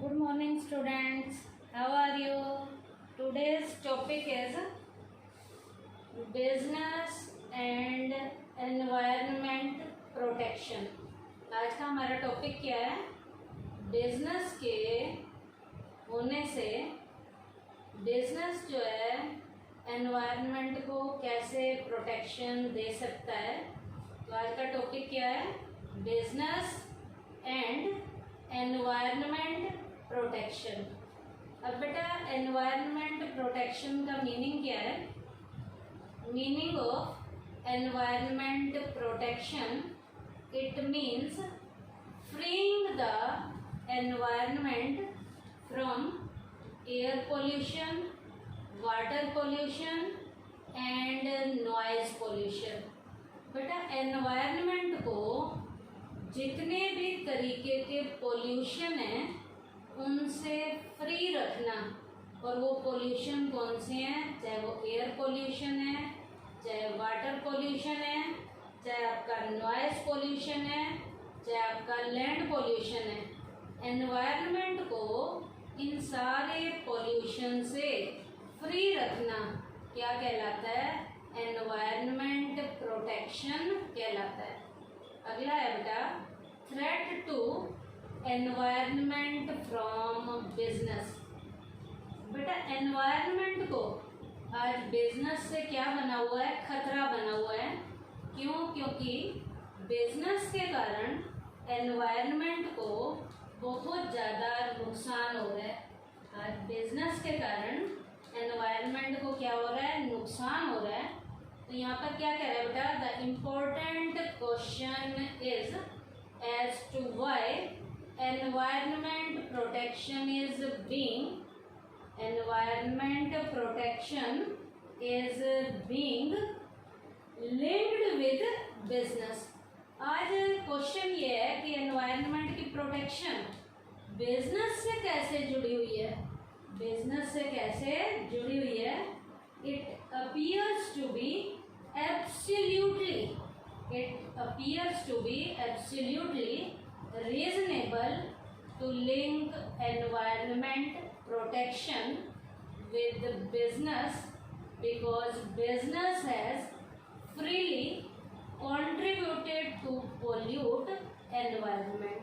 Good morning, students. How are you? Today's topic is business and environment protection. आज का हमारा topic क्या है? बिजनेस के होने से बिजनेस जो है एनवायरनमेंट को कैसे प्रोटेक्शन दे सकता है. तो आज का टॉपिक क्या है? Business and environment protection. अब बेटा एनवायरनमेंट प्रोटेक्शन का मीनिंग क्या है? Meaning of environment protection, it means freeing the environment from air pollution, water pollution and noise pollution. बेटा एनवायरनमेंट को जितने भी तरीके के पोल्यूशन हैं उनसे फ्री रखना. और वो पोल्यूशन कौन से हैं? चाहे वो एयर पोल्यूशन है, चाहे वाटर पोल्यूशन है, चाहे आपका नॉइज पोल्यूशन है, चाहे आपका लैंड पोल्यूशन है. एनवायरनमेंट को इन सारे पोल्यूशन से फ्री रखना क्या कहलाता है? एनवायरनमेंट प्रोटेक्शन कहलाता है. अगला है बेटा threat to environment from business. बेटा एनवायरनमेंट को आज बिजनेस से क्या बना हुआ है? खतरा बना हुआ है. क्यों? क्योंकि बिजनेस के कारण एनवायरनमेंट को बहुत ज़्यादा नुकसान हो रहा है. आज बिजनेस के कारण एनवायरनमेंट को क्या हो रहा है? नुकसान हो रहा है. तो यहाँ पर क्या कह रहा है बेटा? The important question is as to why environment protection is being linked with business. आज क्वेश्चन ये है कि एनवायरनमेंट की प्रोटेक्शन बिजनेस से कैसे जुड़ी हुई है? बिजनेस से कैसे जुड़ी हुई है? It appears to be absolutely reasonable to link environment protection with business because business has freely contributed to pollute environment.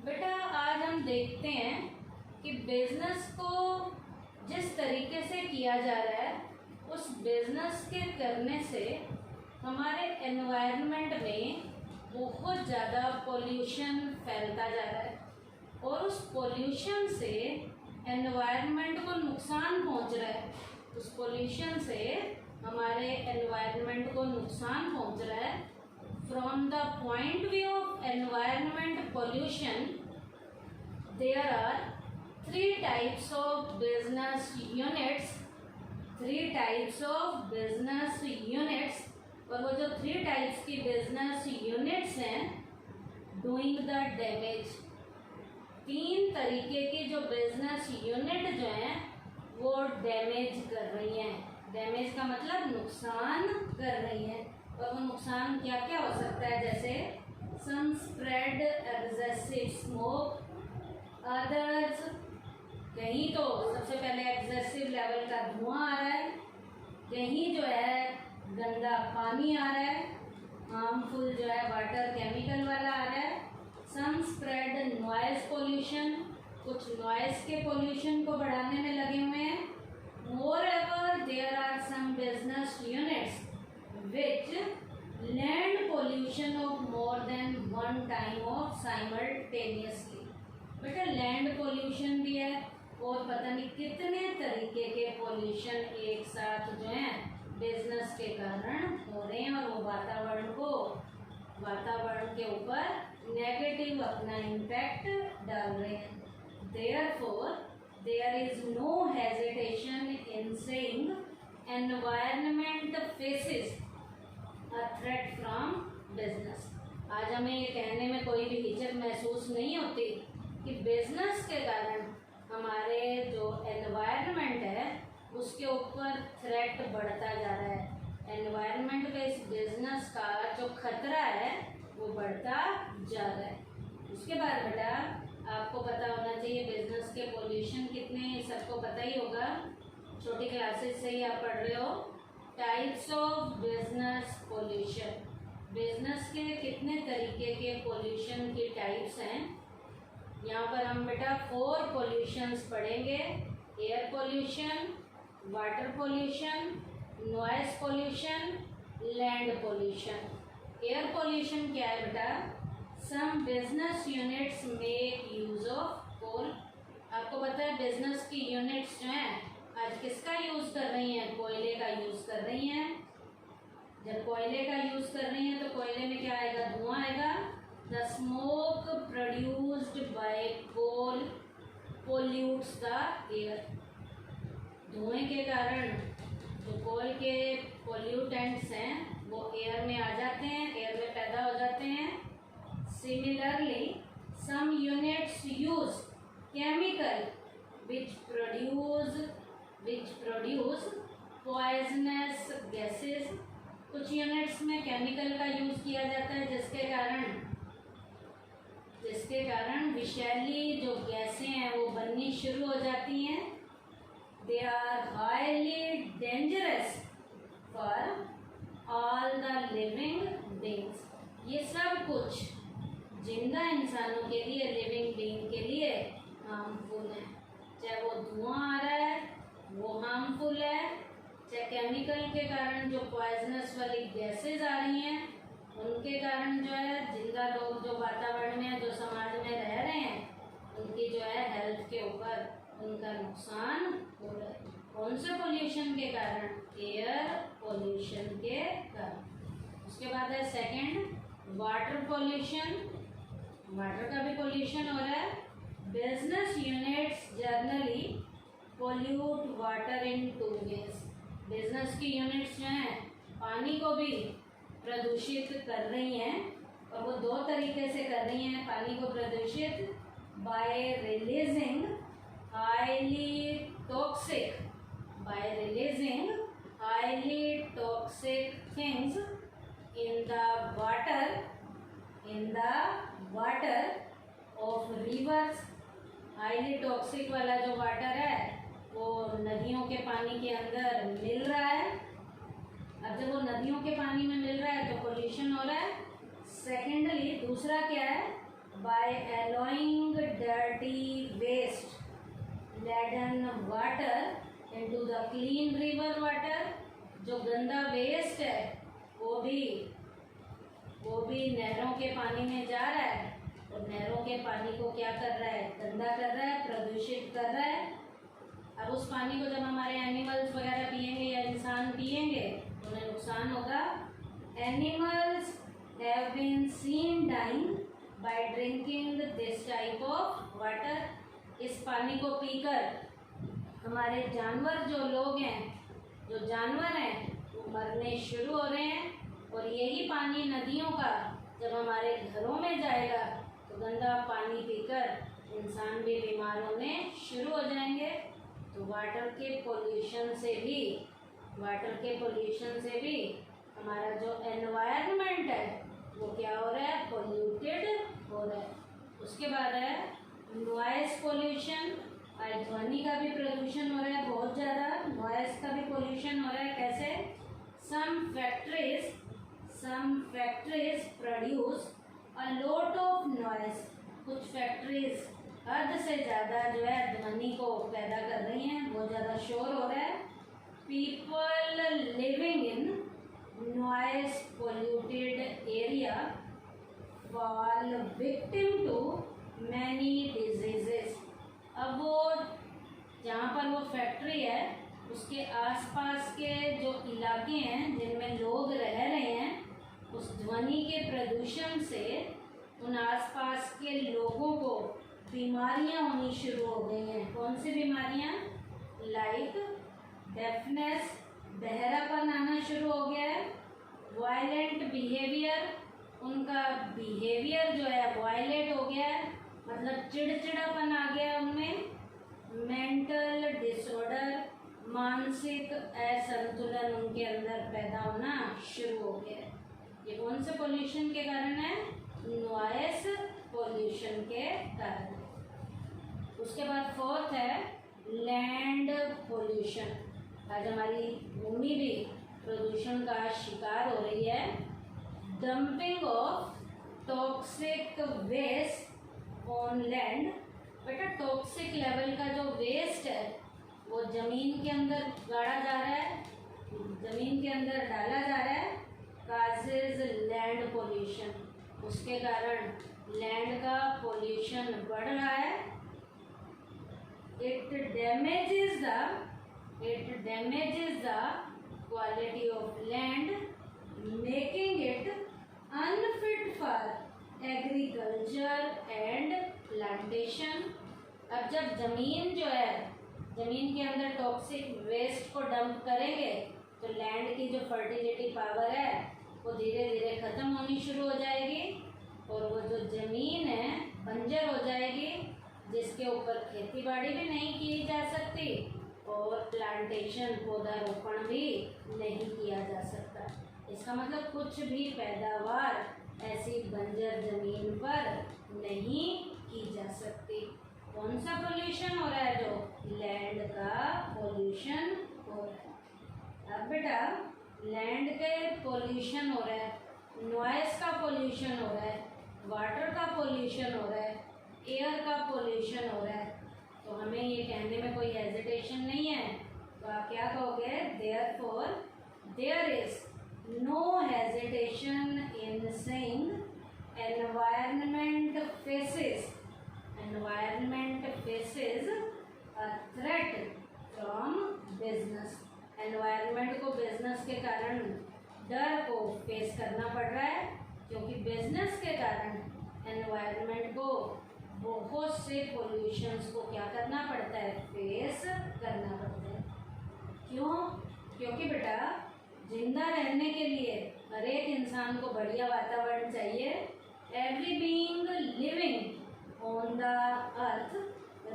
बेटा आज हम देखते हैं कि बिजनेस को जिस तरीके से किया जा रहा है उस बिजनेस के करने से हमारे एनवायरनमेंट में बहुत ज़्यादा पोल्यूशन फैलता जा रहा है और उस पोल्यूशन से एनवायरनमेंट को नुकसान पहुंच रहा है. उस पोल्यूशन से हमारे एनवायरनमेंट को नुकसान पहुंच रहा है. From the point view of environment pollution there are three types of business units. और वो जो थ्री टाइप्स की बिजनेस यूनिट्स हैं डूइंग द डैमेज. तीन तरीके की जो बिजनेस यूनिट जो हैं वो डैमेज कर रही हैं. डैमेज का मतलब नुकसान कर रही हैं. और वो नुकसान क्या क्या हो सकता है? जैसे सम स्प्रेड एग्जेसिव स्मोक, अदर्स कहीं तो सबसे पहले एग्जेसिव लेवल का धुआं आ रहा है, कहीं जो है गंदा पानी आ रहा है, हार्मफुल जो है वाटर केमिकल वाला आ रहा है. सम स्प्रेड नॉइज पोल्यूशन, कुछ नॉइज के पोल्यूशन को बढ़ाने में लगे हुए हैं. Moreover there are some business units which land pollution of more than one time of simultaneously. बेटा लैंड पोल्यूशन भी है और पता नहीं कितने तरीके के पोल्यूशन एक साथ जो है बिजनेस के कारण हो रहे हैं और वो वातावरण के ऊपर नेगेटिव अपना इम्पैक्ट डाल रहे हैं. Therefore, there is no hesitation in saying environment faces a threat from business. आज हमें ये कहने में कोई भी हिचक महसूस नहीं होती कि बिजनेस के कारण हमारे जो एनवायरनमेंट है उसके ऊपर थ्रेट बढ़ता जा रहा है. एनवायरनमेंट का इस बिजनेस का जो खतरा है वो बढ़ता जा रहा है. उसके बाद बेटा आपको पता होना चाहिए बिजनेस के पोल्यूशन कितने हैं सबको पता ही होगा, छोटी क्लासेस से ही आप पढ़ रहे हो। Types of business pollution, business के कितने तरीके के पोल्यूशन की टाइप्स हैं। यहाँ पर हम बेटा 4 पोल्यूशंस पढ़ेंगे। Air pollution, water pollution, noise pollution, land pollution. Air pollution क्या है बेटा? Some business units make use of coal. आपको पता है बिजनेस की यूनिट्स जो हैं आज किसका यूज कर रही हैं? कोयले का यूज कर रही हैं। जब कोयले का यूज कर रही हैं तो कोयले में क्या आएगा? धुआं आएगा। The smoke produced by coal pollutes the air. धुएं के कारण जो कोल के पोल्यूटेंट्स हैं वो एयर में आ जाते हैं, एयर में पैदा हो जाते हैं। Similarly some units use chemical which produce poisonous gases। कुछ यूनिट्स में केमिकल का यूज किया जाता है जिसके कारण विषैली जो गैसें हैं वो बननी शुरू हो जाती हैं। They are highly dangerous for all the living beings. ये सब कुछ जिंदा इंसानों के लिए, लिविंग बीइंग के लिए हार्मफुल है। चाहे वो धुआं आ रहा है वो हार्मफुल है, चाहे केमिकल के कारण जो पॉइजनस वाली गैसेज आ रही हैं उनके कारण जो है जिंदा लोग जो वातावरण में, जो समाज में रह रहे हैं, उनकी जो है हेल्थ के ऊपर उनका नुकसान हो रहा है। कौन से पोल्यूशन के कारण? एयर पोल्यूशन के कारण। उसके बाद है सेकंड वाटर पोल्यूशन। वाटर का भी पोल्यूशन हो रहा है। Business units generally pollute water in 2 ways। Business की यूनिट्स जो हैं पानी को भी प्रदूषित कर रही हैं और वो 2 तरीके से कर रही हैं पानी को प्रदूषित। Bye releasing highly toxic things in the water of reverse. Highly toxic वाला जो वाटर है वो नदियों के पानी के अंदर मिल रहा है। अब जब वो नदियों के पानी में मिल रहा है तो पोल्यूशन हो रहा है। सेकेंडली दूसरा क्या है? By allowing dirty waste laden water into the clean river water. जो गंदा वेस्ट है वो भी नहरों के पानी में जा रहा है और नहरों के पानी को क्या कर रहा है? गंदा कर रहा है, प्रदूषित कर रहा है। अब उस पानी को जब हमारे एनिमल्स वगैरह पिएंगे या इंसान पिएंगे तो उन्हें नुकसान होगा। Animals have been seen dying by drinking this type of water. इस पानी को पीकर हमारे जानवर जो लोग हैं, जो जानवर हैं, वो मरने शुरू हो रहे हैं। और यही पानी नदियों का जब हमारे घरों में जाएगा तो गंदा पानी पीकर इंसान भी बीमार होने शुरू हो जाएंगे। तो वाटर के पोल्यूशन से भी हमारा जो एनवायरनमेंट है वो क्या हो रहा है? पोल्यूटेड हो रहा है। उसके बाद है नॉइस पोल्यूशन। आज ध्वनि का भी प्रदूषण हो रहा है बहुत ज़्यादा। नॉइस का भी पोल्यूशन हो रहा है। कैसे? some factories produce a lot of noise। कुछ फैक्ट्रीज हद से ज़्यादा जो है ध्वनि को पैदा कर रही हैं, बहुत ज़्यादा शोर हो रहा है। People living in noise polluted area fall victim to many diseases. अब वो जहाँ पर वो फैक्ट्री है उसके आसपास के जो इलाके हैं जिनमें लोग रह रहे हैं, उस ध्वनि के प्रदूषण से उन आसपास के लोगों को बीमारियां होनी शुरू हो गई हैं। कौन सी बीमारियां? लाइक डेफनेस, बहरापन आना शुरू हो गया है। वायलेंट बिहेवियर, उनका बिहेवियर जो है वायलेंट हो गया है, मतलब चिड़चिड़ापन आ गया है उनमें। मेंटल डिसऑर्डर, मानसिक असंतुलन उनके अंदर पैदा होना शुरू हो गया है। ये कौन से पोल्यूशन के कारण है? नॉइस पोल्यूशन के कारण। उसके बाद फोर्थ है लैंड पोल्यूशन। आज हमारी भूमि भी प्रदूषण का शिकार हो रही है। Dumping of toxic waste on land. बेटा टॉक्सिक लेवल का जो वेस्ट है वो जमीन के अंदर गाड़ा जा रहा है, जमीन के अंदर डाला जा रहा है। काजेज लैंड पोल्यूशन, उसके कारण लैंड का पोल्यूशन बढ़ रहा है। It damages the quality of land, making it unfit for agriculture and plantation. अब जब जमीन जो है, जमीन के अंदर टॉक्सिक वेस्ट को डंप करेंगे तो लैंड की जो फर्टिलिटी पावर है वो धीरे धीरे ख़त्म होनी शुरू हो जाएगी और वो जो ज़मीन है बंजर हो जाएगी, जिसके ऊपर खेती बाड़ी भी नहीं की जा सकती और प्लांटेशन पौधारोपण भी नहीं किया जा सकता। इसका मतलब कुछ भी पैदावार ऐसी बंजर ज़मीन पर नहीं की जा सकती। कौन सा पोल्यूशन हो रहा है? जो लैंड का पोल्यूशन हो रहा है। अब बेटा लैंड के पोल्यूशन हो रहा है, नॉइस का पोल्यूशन हो रहा है, वाटर का पोल्यूशन हो रहा है, एयर का पोल्यूशन हो रहा है, तो हमें ये कहने में कोई हेजिटेशन नहीं है। तो आप क्या कहोगे? Therefore there is no hesitation in saying environment faces a threat from business. Environment को बिजनेस के कारण डर को फेस करना पड़ रहा है, क्योंकि बिजनेस के कारण एनवायरनमेंट को बहुत से पोल्यूशंस को क्या करना पड़ता है? फेस करना पड़ता है। क्यों? क्योंकि बेटा जिंदा रहने के लिए हर एक इंसान को बढ़िया वातावरण चाहिए। Every being living on the earth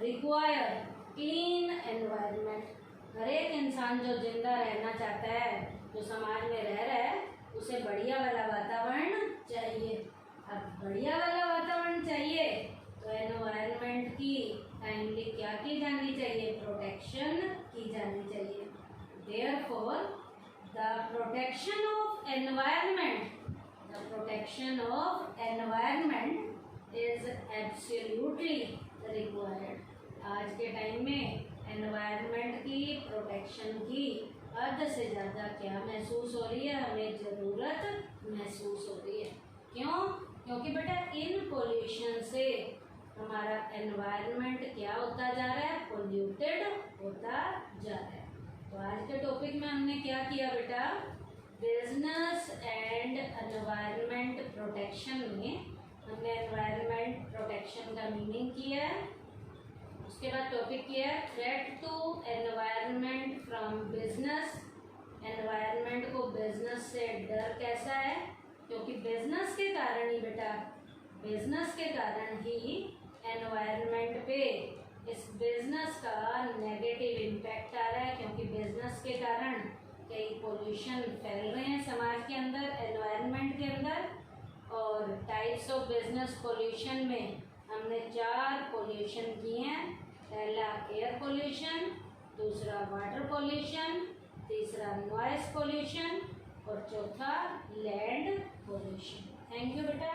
require clean environment. हर एक इंसान जो जिंदा रहना चाहता है, जो समाज में रह रहा है, उसे बढ़िया वाला वातावरण चाहिए। अब बढ़िया वाला वातावरण चाहिए तो एनवायरनमेंट की टाइमली क्या की जानी चाहिए? प्रोटेक्शन की जानी चाहिए। Therefore the protection of environment is absolutely required. आज के टाइम में एनवायरनमेंट की प्रोटेक्शन की हद से ज़्यादा क्या महसूस हो रही है? हमें ज़रूरत महसूस हो रही है। क्यों? क्योंकि बेटा इन पोल्यूशन से हमारा एनवायरनमेंट क्या होता जा रहा है? पोल्यूटेड होता जा रहा है। तो आज के टॉपिक में हमने क्या किया बेटा? बिजनेस एंड एनवायरनमेंट प्रोटेक्शन में हमने एनवायरनमेंट प्रोटेक्शन का मीनिंग किया है। उसके बाद टॉपिक किया है threat to environment from business. Environment को बिजनेस से डर कैसा है? क्योंकि बिजनेस के कारण ही बेटा, बिजनेस के कारण ही एनवायरनमेंट पे इस बिजनेस का नेगेटिव इम्पैक्ट आ रहा है, क्योंकि बिजनेस के कारण कई पोल्यूशन फैल रहे हैं समाज के अंदर, एनवायरनमेंट के अंदर। और टाइप्स ऑफ बिजनेस पोल्यूशन में हमने 4 पोल्यूशन किए हैं। पहला एयर पोल्यूशन, दूसरा वाटर पोल्यूशन, तीसरा नॉइस पोल्यूशन और चौथा लैंड पोल्यूशन। थैंक यू बेटा।